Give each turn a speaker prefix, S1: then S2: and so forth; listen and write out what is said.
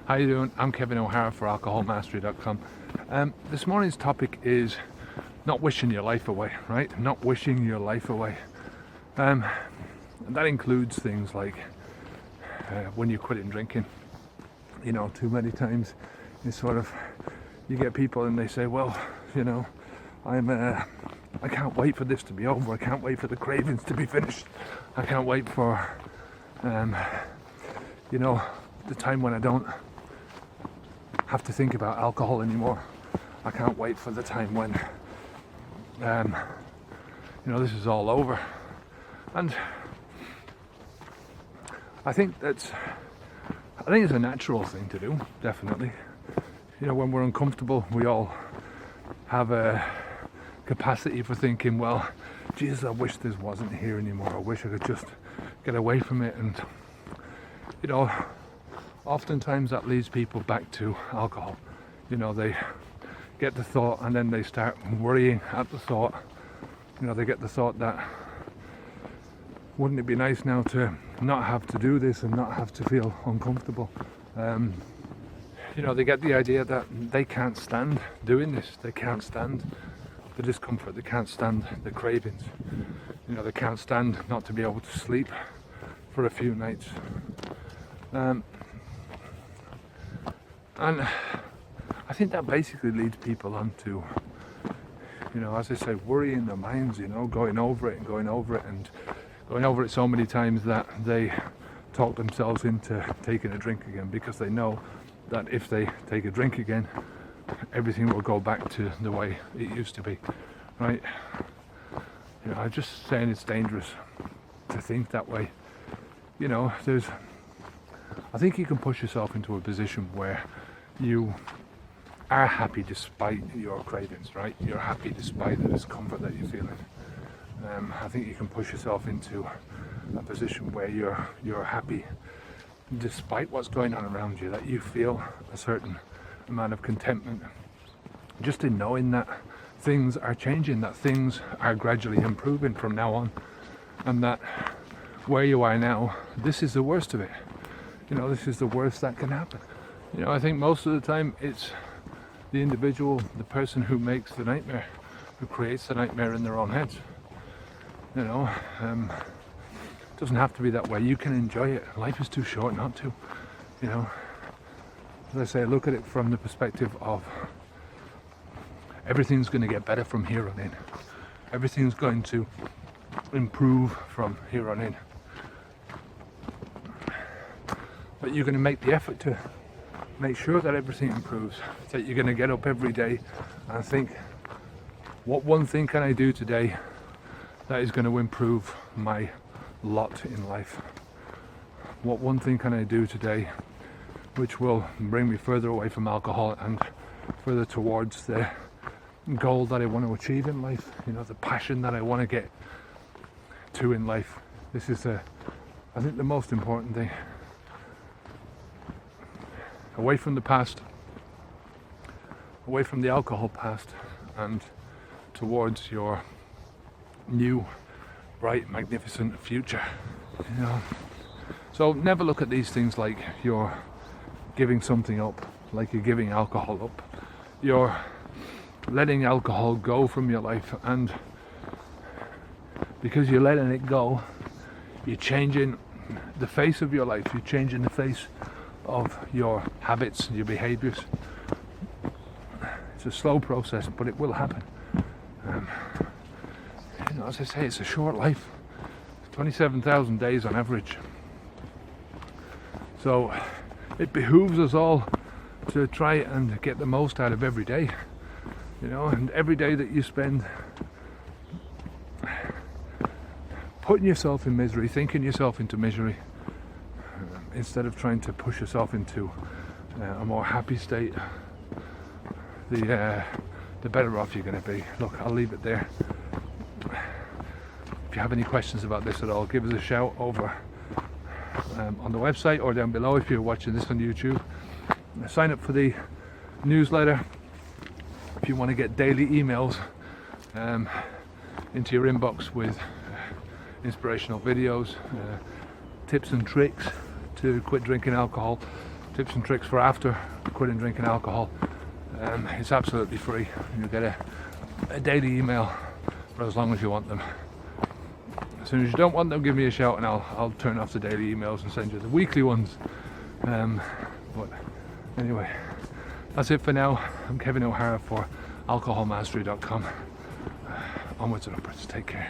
S1: How you doing? I'm Kevin O'Hara for alcoholmastery.com. This morning's topic is not wishing your life away, right? Not wishing your life away. And that includes things like when you're quitting drinking. You know, too many times it's sort of, you get people and they say, well, you know, I can't wait for this to be over. I can't wait for the cravings to be finished. I can't wait for, you know, the time when I don't have to think about alcohol anymore. I can't wait for the time when, you know, this is all over. And I think it's a natural thing to do, definitely. You know, when we're uncomfortable, we all have a capacity for thinking, well, Jesus, I wish this wasn't here anymore. I wish I could just get away from it. And, you know, oftentimes that leads people back to alcohol. You know, they get the thought and then they start worrying at the thought. You know, they get the thought that, wouldn't it be nice now to not have to do this and not have to feel uncomfortable? You know, they get the idea that they can't stand doing this. They can't stand the discomfort. They can't stand the cravings. You know, they can't stand not to be able to sleep for a few nights. And I think that basically leads people on to, you know, as I say, worrying their minds, you know, going over it and going over it and going over it so many times that they talk themselves into taking a drink again, because they know that if they take a drink again, everything will go back to the way it used to be, right? You know, I'm just saying it's dangerous to think that way. You know, I think you can push yourself into a position where you are happy despite your cravings, right? You're happy despite the discomfort that you're feeling. I think you can push yourself into a position where you're happy despite what's going on around you, that you feel a certain amount of contentment just in knowing that things are changing, that things are gradually improving from now on, and that where you are now, this is the worst of it. You know, this is the worst that can happen. You know, I think most of the time it's the individual, the person who makes the nightmare, who creates the nightmare in their own heads. You know, it doesn't have to be that way. You can enjoy it. Life is too short not to. You know, as I say, look at it from the perspective of everything's going to get better from here on in. Everything's going to improve from here on in. But you're going to make the effort to make sure that everything improves. That you're going to get up every day and think, what one thing can I do today that is going to improve my lot in life? What one thing can I do today which will bring me further away from alcohol and further towards the goal that I want to achieve in life, you know, the passion that I want to get to in life. This is I think the most important thing. Away from the past, away from the alcohol past, and towards your new, bright, magnificent future. You know, so never look at these things like you're giving something up, like you're giving alcohol up. You're letting alcohol go from your life, and because you're letting it go, you're changing the face of your life. You're changing the face of your habits, your behaviors. It's a slow process, but it will happen. You know, as I say, it's a short life, 27,000 days on average. So it behooves us all to try and get the most out of every day. You know, and every day that you spend putting yourself in misery, thinking yourself into misery, instead of trying to push yourself into a more happy state, the better off you're going to be. Look, I'll leave it there. If you have any questions about this at all, give us a shout over on the website or down below if you're watching this on YouTube. Sign up for the newsletter if you want to get daily emails into your inbox with inspirational videos, tips and tricks to quit drinking alcohol, tips and tricks for after quitting drinking alcohol. It's absolutely free. You'll get a daily email for as long as you want them. As soon as you don't want them, give me a shout and I'll turn off the daily emails and send you the weekly ones. But anyway, that's it for now. I'm Kevin O'Hara for alcoholmastery.com. Onwards and upwards. Take care.